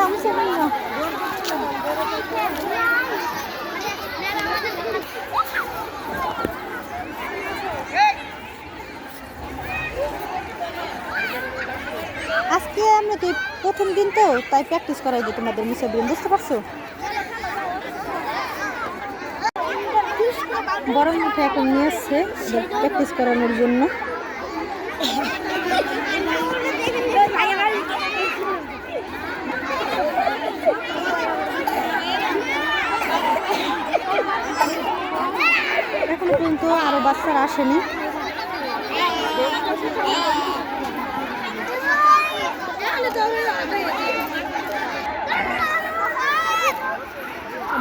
আজকে আমরা তো প্রথম দিন তো তাই প্র্যাকটিস করাই দিই তোমাদের মুসাবিরিন, বুঝতে পারছো? বড় মুঠে এখন নিয়ে এসছে প্র্যাকটিস করানোর জন্য। এখন কিন্তু আরো বাচ্চারা আসেনি।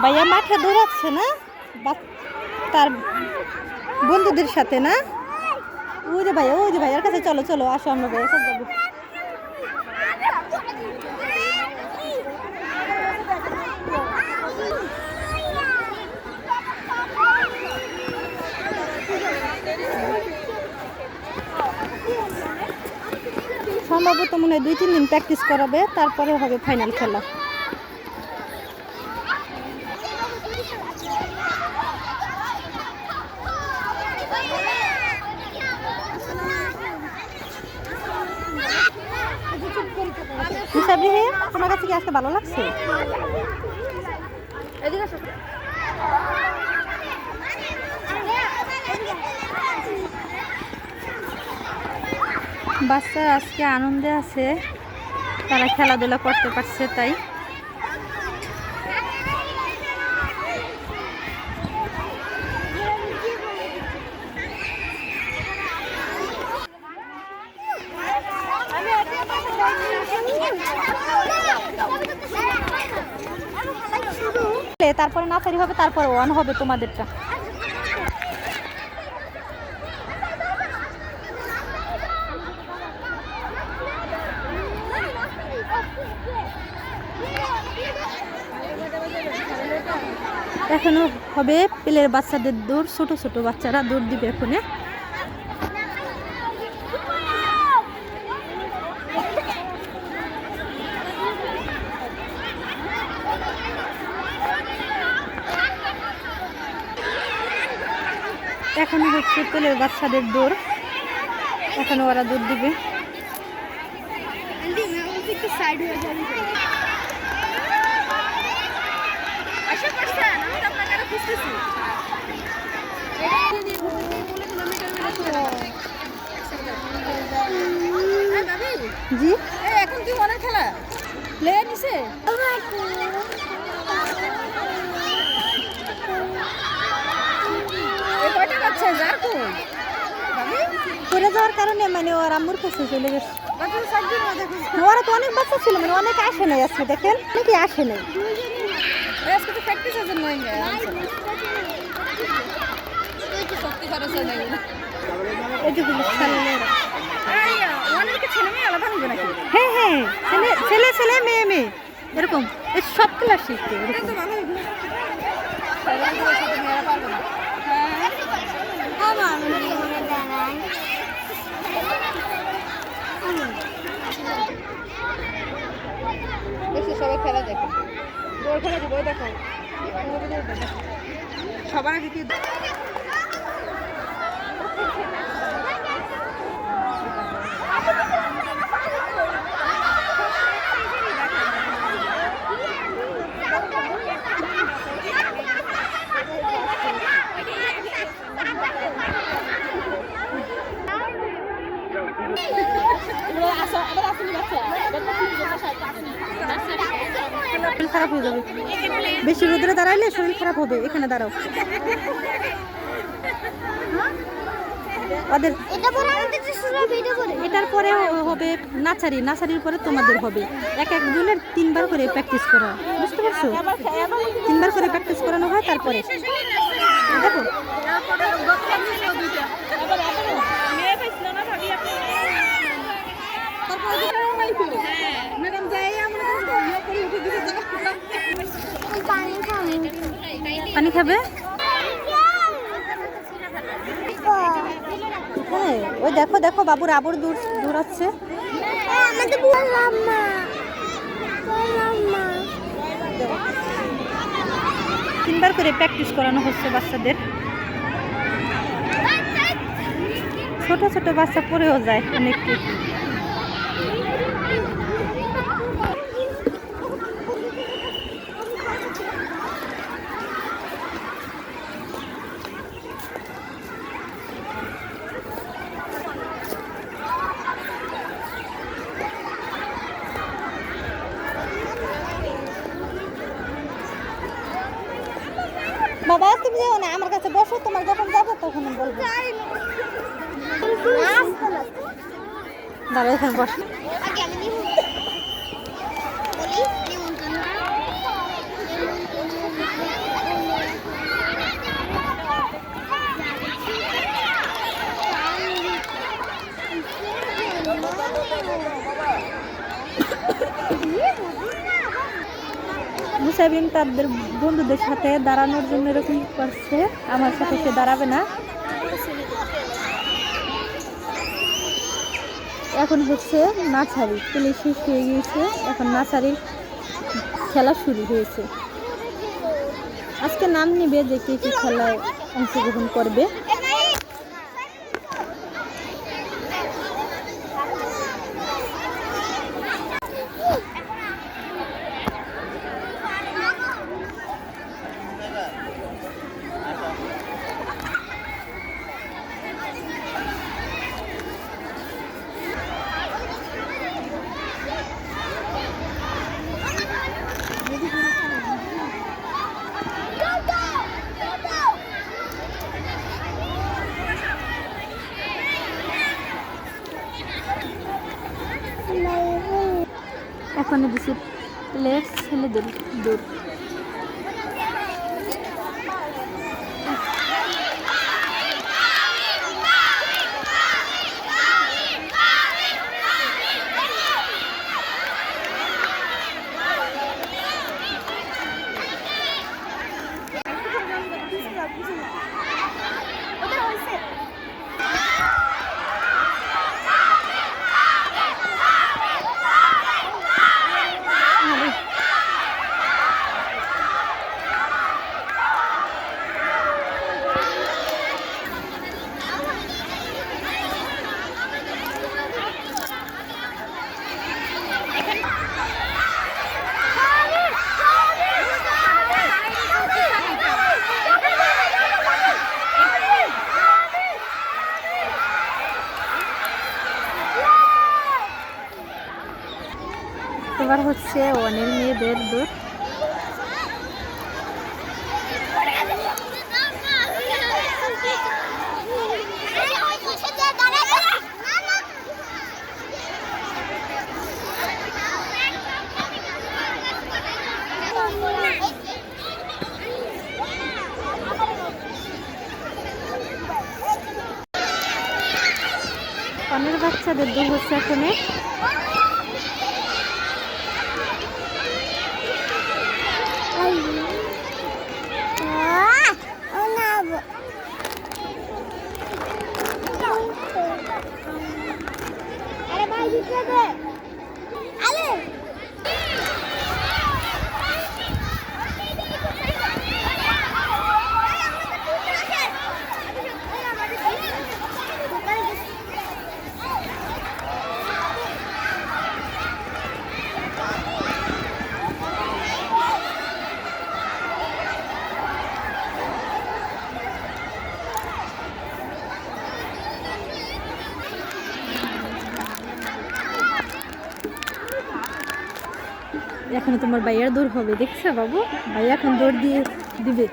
ভাইয়া মাঠে দৌড়াচ্ছে না তার বন্ধুদের সাথে না? ওই যে ভাইয়ার কাছে চলো চলো, আসো আমরা ভাইয়ার কাছে যাবো। সম্ভবত মনে হয় 2-3 দিন প্র্যাকটিস করাবে, তারপরে হবে ফাইনাল খেলা। তোমার কাছে কি আজকে ভালো লাগছে? বাচ্চারা আজকে আনন্দে আছে, তারা খেলাধুলা করতে পারছে তাই। তারপরে নার্সারি হবে, তারপরে 1 হবে তোমাদেরটা। এখনো হবে পেলের বাচ্চাদের দৌড়, ছোট ছোট বাচ্চারা দৌড় দিবে এখানে। এখনো হচ্ছে পেলের বাচ্চাদের দৌড়, এখনো ওরা দৌড় দিবে। জি এখন কি মনে খেলা প্লে নিছে পড়ে যাওয়ার কারণে মানে ওর আম্মুর কাছে চলে গেছে। ওরা তো অনেক বাচ্চা ছিল, মানে অনেক আসে নাই আজকে, দেখেন অনেকে আসে নাই আজকে তো প্র্যাকটিস আছে নয়। হ্যাঁ হ্যাঁ ছেলে ছেলে মেয়ে মেয়ে এরকম সব ক্লাস শিখতে সবাই খেলা দেখে খেলা দিব দেখো সবার আগে কি খারাপ হয়ে যাবে, বেশি রোদে দাঁড়াইলে শরীর খারাপ হবে। এখানে দাঁড়াও, ওদের এটার পরে হবে নার্সারি, নার্সারির পরে তোমাদের হবে। এক একজনের 3 বার করে প্র্যাকটিস করা, বুঝতে পারছো? 3 বার করে প্র্যাকটিস করানো হয়। তারপরে দেখো পানি খাবে। হ্যাঁ ওই দেখো দেখো বাবুর আবর দৌড়াচ্ছে। সুন্দর করে প্র্যাকটিস করানো হচ্ছে বাচ্চাদের। ছোট ছোট বাচ্চা পড়েও যায় অনেককে। বাবা তুমি যাও না, আমার কাছে বসো, তোমার যখন যাবো তখন বলবো। দাঁড়া এখানে বসো। মুসাইবিন তাদের বন্ধুদের সাথে দাঁড়ানোর জন্য এরকম করছে, আমার সাথে সে দাঁড়াবে না। এখন হচ্ছে নার্সারি, প্লে শেষ হয়ে গিয়েছে, এখন নার্সারির খেলা শুরু হয়েছে। আজকে নাম নিবে যে কে কি খেলায় অংশগ্রহণ করবে। এখন দিচ্ছি প্লেট ছেলেদের দৌড়। এবার হচ্ছে অনেক মেয়েদের দৌড়। অনেক বাচ্চাদের দৌড় হচ্ছে এখানে। এখন তোমার ভাইয়ার দৌড় হবে, দেখছো বাবু, ভাইয়া এখন দৌড় দিয়ে দিবে।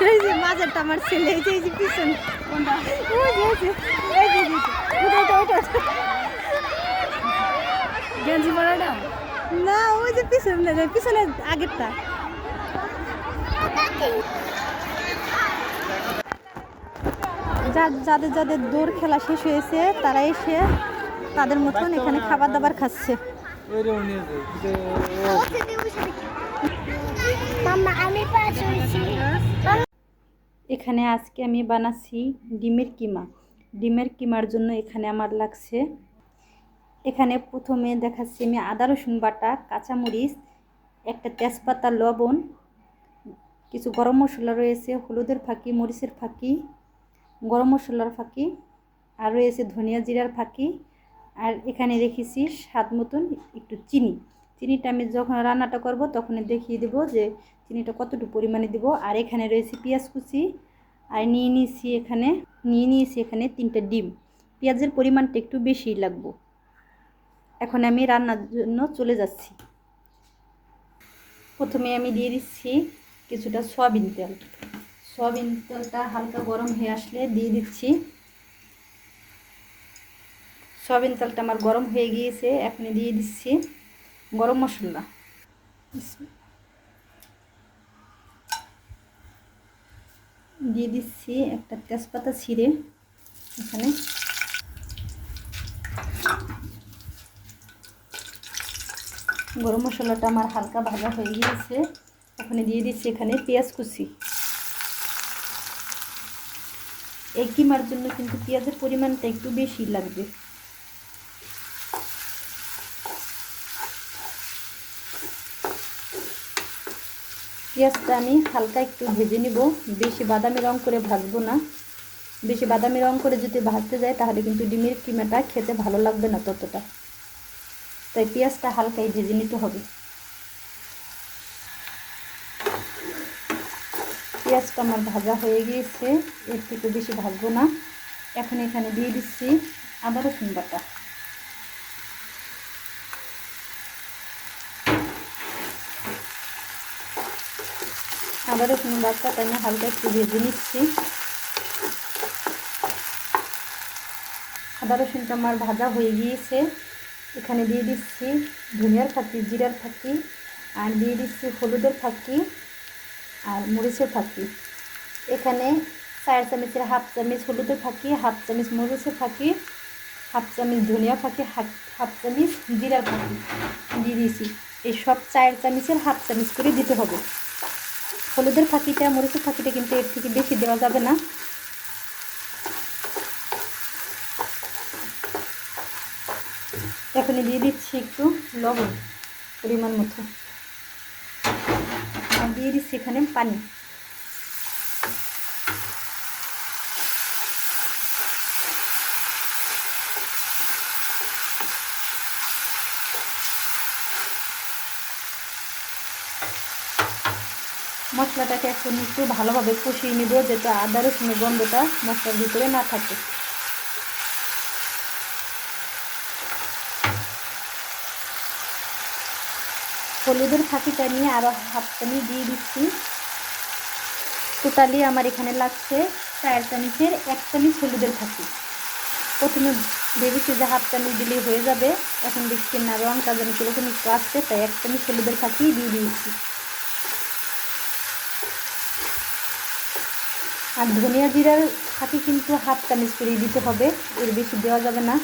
এই যে মাঝেরটা আমার ছেলে, এই যে পিছনে কোনটা, ওই যে গেঞ্জি পরাটা না, ওই যে পিছনে পিছনে আগেরটা। যাদের যাদের দৌড় খেলা শেষ হয়েছে তারা এসে তাদের মতন এখানে খাবার দাবার খাচ্ছে। এখানে আজকে আমি বানাচ্ছি ডিমের কিমা। ডিমের কিমার জন্য এখানে আমার লাগছে, এখানে প্রথমে দেখাচ্ছি আমি আদা রসুন বাটা, কাঁচামরিচ, একটা তেজপাতা, লবণ, কিছু গরম মশলা রয়েছে, হলুদের ফাঁকি, মরিচের ফাঁকি, গরম মশলার ফাঁকি, আর রয়েছে ধনিয়া জিরার ফাঁকি, আর এখানে রেখেছি স্বাদ মতন একটু চিনি। চিনিটা আমি যখন রান্নাটা করব তখন দেখিয়ে দেব যে চিনিটা কতটুকু পরিমাণে দেব। আর এখানে রয়েছে পেঁয়াজ কুচি, আর নিয়ে নিয়েছি এখানে 3টা ডিম। পেঁয়াজের পরিমাণটা একটু বেশি লাগবে। এখন আমি রান্নার জন্য চলে যাচ্ছি। প্রথমে আমি দিয়ে দিচ্ছি কিছুটা সয়াবিন তেল। সয়াবিন তেলটা হালকা গরম হয়ে আসলে দিয়ে দিচ্ছি। সয়াবিন তেলটা আমার গরম হয়ে গিয়েছে, এখন দিয়ে দিচ্ছি গরম মশলা। দিয়ে দিচ্ছি একটা তেজপাতা ছিঁড়ে এখানে। গরম মশলাটা আমার হালকা ভাজা হয়ে গিয়েছে, এখন দিয়ে দিচ্ছি এখানে পেঁয়াজ কুচি। এই কিমার জন্য কিন্তু পেঁয়াজের পরিমাণটা একটু বেশি লাগবে। পেঁয়াজটা আমি হালকা একটু ভেজে নিব, বেশি বাদামি রং করে ভাজবো না। বেশি বাদামি রং করে যদি ভাজতে যায় তাহলে কিন্তু ডিমের কিমাটা খেতে ভালো লাগবে না ততটা, তাই পেঁয়াজটা হালকাই ভেজে নিতে হবে। পেঁয়াজটা আমার ভাজা হয়ে গিয়েছে, এর থেকে বেশি ভাজবো না। এখন এখানে দিয়ে দিচ্ছি আদা রসুন বাটা। আদা রসুন বাটাটা আমি হালকা একটু ভেজে নিচ্ছি। আদা রসুনটা আমার ভাজা হয়ে গিয়েছে, এখানে দিয়ে দিচ্ছি ধনিয়ার ফাঁকি, জিরার ফাঁকি, আর দিয়ে দিচ্ছি হলুদের ফাঁকি আর মরিচের ফাঁকি। এখানে 4 চামচের হাফ চামচ হলুদের ফাঁকি, হাফ চামচ মরিচের ফাঁকি, হাফ চামচ ধনিয়া ফাঁকি, হাফ চামচ জিরার ফাঁকি দিয়ে দিয়েছি। এই সব 4 চামচের হাফ চামচ করে দিতে হবে। হলুদের ফাঁকিটা, মরিচের ফাঁকিটা কিন্তু এর থেকে বেশি দেওয়া যাবে না। এখন দিয়ে দিচ্ছি একটু লবণ পরিমাণ মতো, আর দিয়ে দিচ্ছি এখানে পানি। মশলাটাকে এখন একটু ভালোভাবে কষিয়ে নিব, যাতে আদা রসুনের গন্ধটা মশলার ভিতরে না থাকে। হলুদের ফাঁকিটা নিয়ে আরও হাফ চামচ দিয়ে দিচ্ছি। টোটালি আমার এখানে লাগছে 4 চামচের 1 চামচ হলুদের ফাঁকি। প্রথমে ভেবেছি যে হাফ চামচ দিলেই হয়ে যাবে, এখন দেখছি না রঙটা যেন কীরকম একটু আসছে, তাই 1 চামচ হলুদের ফাঁকি দিয়ে দিয়েছি। আর ধনিয়া জিরার ফাঁকি কিন্তু হাফ চামচ করে দিতে হবে, এর বেশি দেওয়া যাবে না।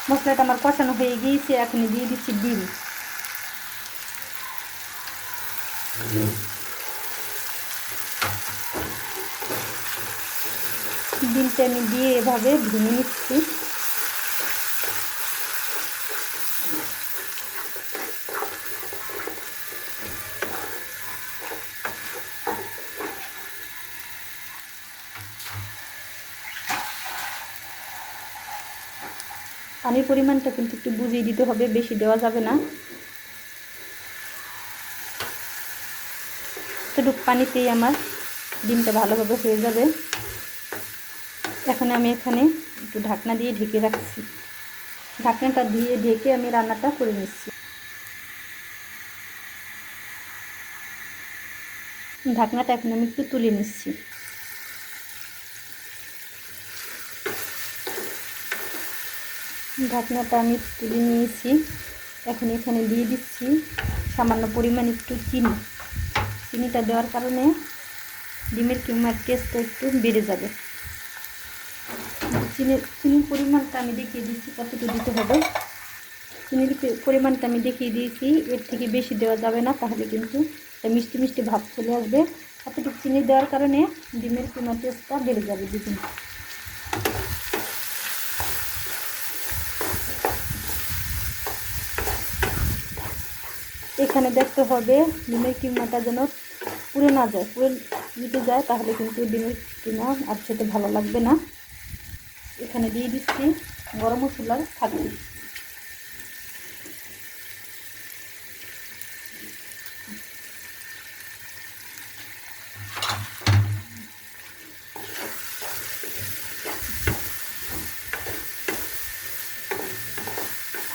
মশলাটা আমার কষানো হয়ে গিয়েছে, এখন দিয়ে দিচ্ছি ডিম। ডিমটা আমি দিয়ে এভাবে ভেঙে নিচ্ছি। পানির পরিমাণটা কিন্তু একটু বুঝিয়ে দিতে হবে, বেশি দেওয়া যাবে না। এতটুকু পানিতেই আমার ডিমটা ভালোভাবে হয়ে যাবে। এখন আমি এখানে একটু ঢাকনা দিয়ে ঢেকে রাখছি। ঢাকনাটা দিয়ে ঢেকে আমি রান্নাটা করে নিচ্ছি। ঢাকনাটা এখন আমি একটু তুলে নিচ্ছি। ঢাকনাটা আমি তুলে নিয়েছি। এখন এখানে দিয়ে দিচ্ছি সামান্য পরিমাণ একটু চিনি। চিনিটা দেওয়ার কারণে ডিমের কিমার টেস্টটা একটু বেড়ে যাবে। চিনির পরিমাণটা আমি দেখিয়ে দিচ্ছি কতটুকু দিতে হবে। চিনির পরিমাণটা আমি দেখিয়ে দিয়েছি, এর থেকে বেশি দেওয়া যাবে না, তাহলে কিন্তু মিষ্টি মিষ্টি ভাব চলে আসবে। কতটুকু চিনি দেওয়ার কারণে ডিমের কিমার টেস্টটা বেড়ে যাবে দ্বিগুণ। এখানে দেখতে হবে ডিমের কিমাটা যেন পুড়ে না যায়। পুড়ে যদি যায় তাহলে কিন্তু ডিমের কিমা আর খেতে ভালো লাগবে না। এখানে দিয়ে দিচ্ছি গরম মশলার ফাঁকি।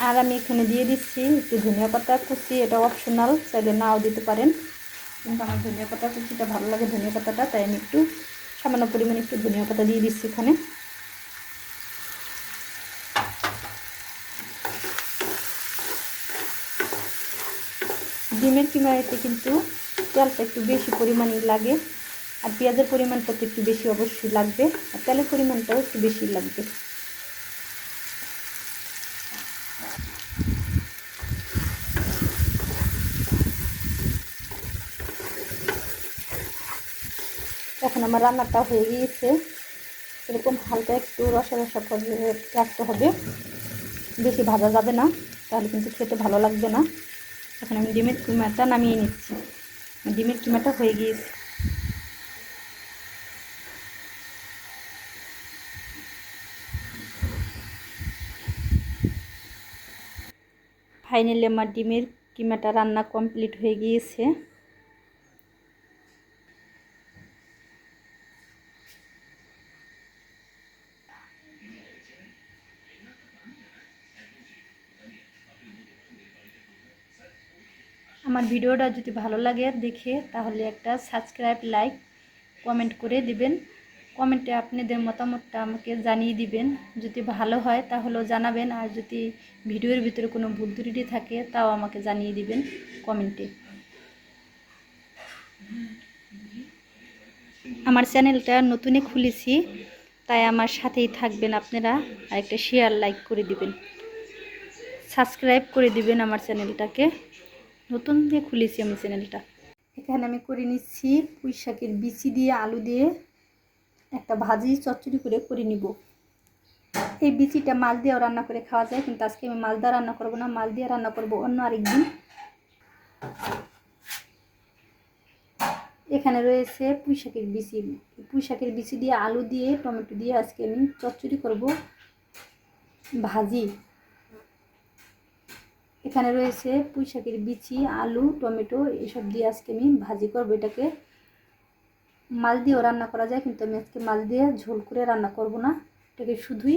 আর আমি এখানে দিয়ে দিচ্ছি একটু ধনিয়া পাতা কুচি। এটা অপশনাল, চাইলে নাও দিতে পারেন, কিন্তু আমার ধনিয়া পাতা কুচিটা ভালো লাগে, ধনিয়া পাতাটা, তাই আমি একটু সামান্য পরিমাণে একটু ধনিয়া পাতা দিয়ে দিচ্ছি এখানে। ডিমের কিমাতে কিন্তু তেলটা একটু বেশি পরিমাণে লাগে, আর পেঁয়াজের পরিমাণটা তো একটু বেশি অবশ্যই লাগবে, আর তেলের পরিমাণটাও একটু বেশি লাগবে। এখন আমার রান্নাটা হয়ে গিয়েছে। এরকম হালকা একটু রসা রসা করে রাখতে হবে, বেশি ভাজা যাবে না, তাহলে কিন্তু খেতে ভালো লাগবে না। এখন আমি ডিমের কিমাটা নামিয়ে নিচ্ছি। ডিমের কিমাটা হয়ে গিয়েছে। ফাইনালি আমার ডিমের কিমাটা রান্না কমপ্লিট হয়ে গিয়েছে। আমার ভিডিওটা যদি ভালো লাগে দেখে, তাহলে একটা সাবস্ক্রাইব, লাইক, কমেন্ট করে দিবেন। কমেন্টে আপনাদের মতামতটা আমাকে জানিয়ে দিবেন। যদি ভালো হয় তাহলেও জানাবেন, আর যদি ভিডিওর ভিতরে কোনো ভুল ত্রুটি থাকে তাও আমাকে জানিয়ে দিবেন কমেন্টে। আমার চ্যানেলটা নতুনে খুলেছি, তাই আমার সাথেই থাকবেন আপনারা, আর একটা শেয়ার, লাইক করে দিবেন, সাবস্ক্রাইব করে দিবেন আমার চ্যানেলটাকে। নতুন দিয়ে খুলেছি আমি চ্যানেলটা। এখানে আমি করে নিচ্ছি পুঁই শাকের বিচি দিয়ে আলু দিয়ে একটা ভাজি চচ্চড়ি করে নিব। এই বিচিটা মাছ দিয়েও রান্না করে খাওয়া যায়, কিন্তু আজকে আমি মাছ দিয়ে রান্না করবো না, মাছ দিয়ে রান্না করবো অন্য আরেকদিন। এখানে রয়েছে পুঁই শাকের বিচি। পুঁই শাকের বিচি দিয়ে আলু দিয়ে টমেটো দিয়ে আজকে আমি চচ্চড়ি করব, ভাজি। এখানে রয়েছে পুঁই শাকের বিচি, আলু, টমেটো, এসব দিয়ে আজকে আমি ভাজি করব। এটাকে মাছ দিয়েও রান্না করা যায়, কিন্তু আমি আজকে মাছ দিয়ে ঝোল করে রান্না করব না, এটাকে শুধুই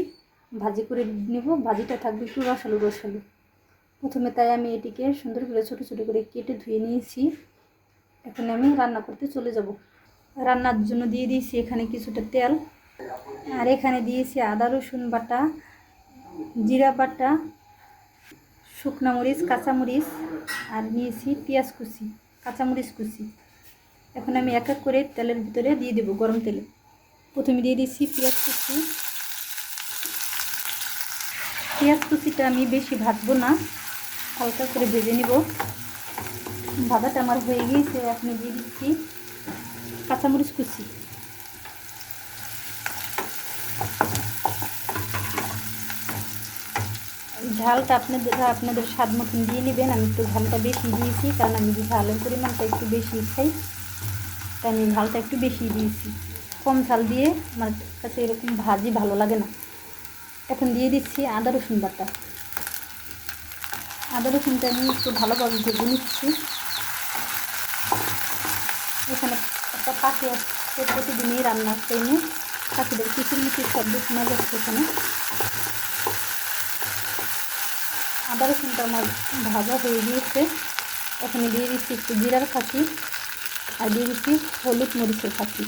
ভাজি করে নেব। ভাজিটা থাকবে একটু রসালো রসালো। প্রথমে তাই আমি এটিকে সুন্দর করে ছোটো ছোটো করে কেটে ধুয়ে নিয়েছি। এখন আমি রান্না করতে চলে যাব। রান্নার জন্য দিয়ে দিয়েছি এখানে কিছুটা তেল, আর এখানে দিয়েছি আদা রসুন বাটা, জিরা বাটা, শুকনো মরিচ, কাঁচামরিচ, আর নিয়েছি পেঁয়াজ কুচি, কাঁচামরিচ কুচি। এখন আমি এক এক করে তেলের ভিতরে দিয়ে দেবো, গরম তেলে। প্রথমে দিয়ে দিচ্ছি পেঁয়াজ কুচি। পেঁয়াজ কুচিটা আমি বেশি ভাজবো না, হালকা করে ভেজে নিব। ভাজাটা আমার হয়ে গিয়েছে। এখন দিয়ে দিচ্ছি কাঁচামরিচ কুচি। ঝালটা আপনাদের স্বাদ মতন দিয়ে নেবেন। আমি একটু ঝালটা বেশি দিয়েছি, কারণ আমি ঝালের পরিমাণটা একটু বেশি খাই, তাই আমি ঝালটা একটু বেশি দিয়েছি। কম ঝাল দিয়ে আমার কাছে এরকম ভাজি ভালো লাগে না। এখন দিয়ে দিচ্ছি আদা রসুন বাটা। আদা রসুনটা আমি একটু ভালোভাবে ভেজে নিচ্ছি। এখানে একটা পাখি আসছে, প্রতিদিনই রান্নার টাইমে পাখিদের কিচিরমিচির শব্দ শোনা যাচ্ছে এখানে। আদা রসুনটা আমার ভাজা হয়ে গিয়েছে। এখন দিয়ে দিচ্ছি একটু জিরার ফাঁকি। আর দিয়ে দিচ্ছি হলুদ মরিচের ফাঁকি।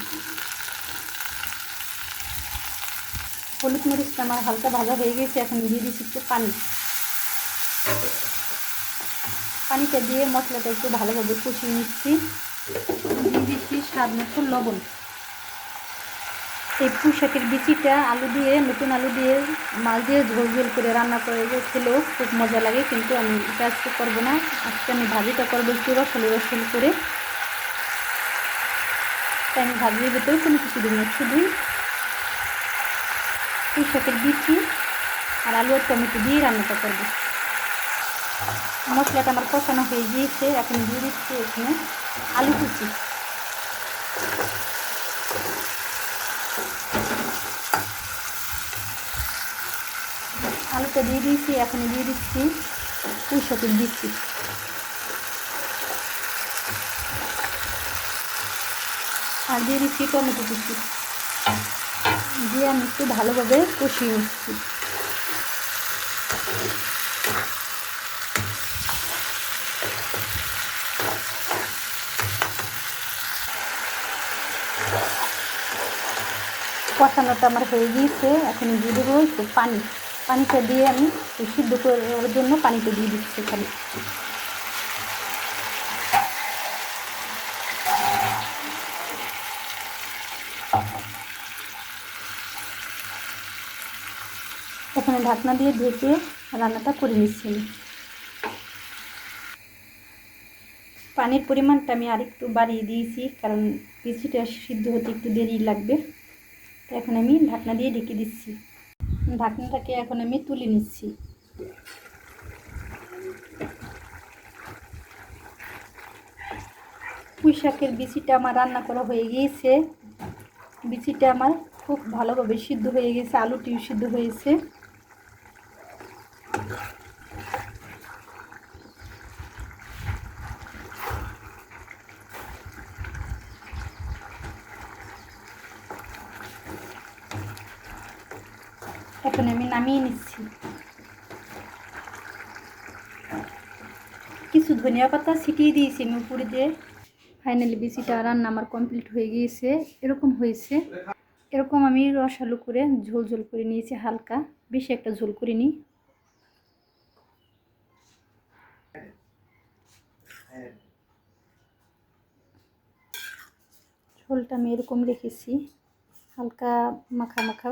হলুদ মরিচটা আমার হালকা ভাজা হয়ে গেছে। এখন দিয়ে দিচ্ছি একটু পানি। পানিটা দিয়ে মশলাটা একটু ভালোভাবে কষিয়ে নিচ্ছি। দিয়ে দিচ্ছি স্বাদ মতো লবণ। এই পুঁই শাকের বিচিটা আলু দিয়ে, নতুন আলু দিয়ে, মাছ দিয়ে ঝোল ঝোল করে রান্না করে খেলেও খুব মজা লাগে, কিন্তু আমি এটা আজকে করবো না। আজকে আমি ভাজিটা করবো একটু রসালো করে। তাই আমি ভাজির ভিতরে কোনো কিছু দিই না, শুধুই পুঁই শাকের বিচি আর আলু আর টমেটো দিয়ে রান্নাটা করবো। মশলাটা আমার কষানো হয়ে গিয়েছে। এখন দিয়ে দিচ্ছি এখানে আলু কুচি। আলুটা দিয়ে দিয়েছি। এখন দিয়ে দিচ্ছি পুঁই শাকের বিচি আর দিয়ে দিচ্ছি টমেটো কুচি। দিয়ে আমি একটু ভালোভাবে কষিয়ে নিচ্ছি। কষানোটা আমার হয়ে গিয়েছে। এখন দিয়ে দেবো একটু পানি। পানিটা দিয়ে আমি সিদ্ধ করার জন্য পানিটা দিয়ে দিচ্ছি এখানে। এখানে ঢাকনা দিয়ে ঢেকে রান্নাটা করে নিচ্ছি। পানির পরিমাণটা আমি আরেকটু বাড়িয়ে দিয়েছি, কারণ বিচিটা সিদ্ধ হতে একটু দেরি লাগবে। তো এখন আমি ঢাকনা দিয়ে ঢেকে দিচ্ছি। ঢাকনাটাকে এখন আমি তুলে নিচ্ছি। পুঁই শাকের বিচিটা আমার রান্না করা হয়ে গিয়েছে। বিচিটা আমার খুব ভালোভাবে সিদ্ধ হয়ে গেছে, আলুটিও সিদ্ধ হয়েছে। এখন আমি নামিয়ে নিচ্ছি। কিছু ধনিয়া পাতা ছিটিয়ে দিয়েছি আমি উপরে দিয়ে। ফাইনালি বিচিটা রান্না আমার কমপ্লিট হয়ে গিয়েছে। এরকম হয়েছে। এরকম আমি রসালো করে ঝোল ঝোল করে নিয়েছি, হালকা, বেশি একটা ঝোল করিনি। ঝোলটা আমি এরকম রেখেছি, হালকা মাখা মাখা।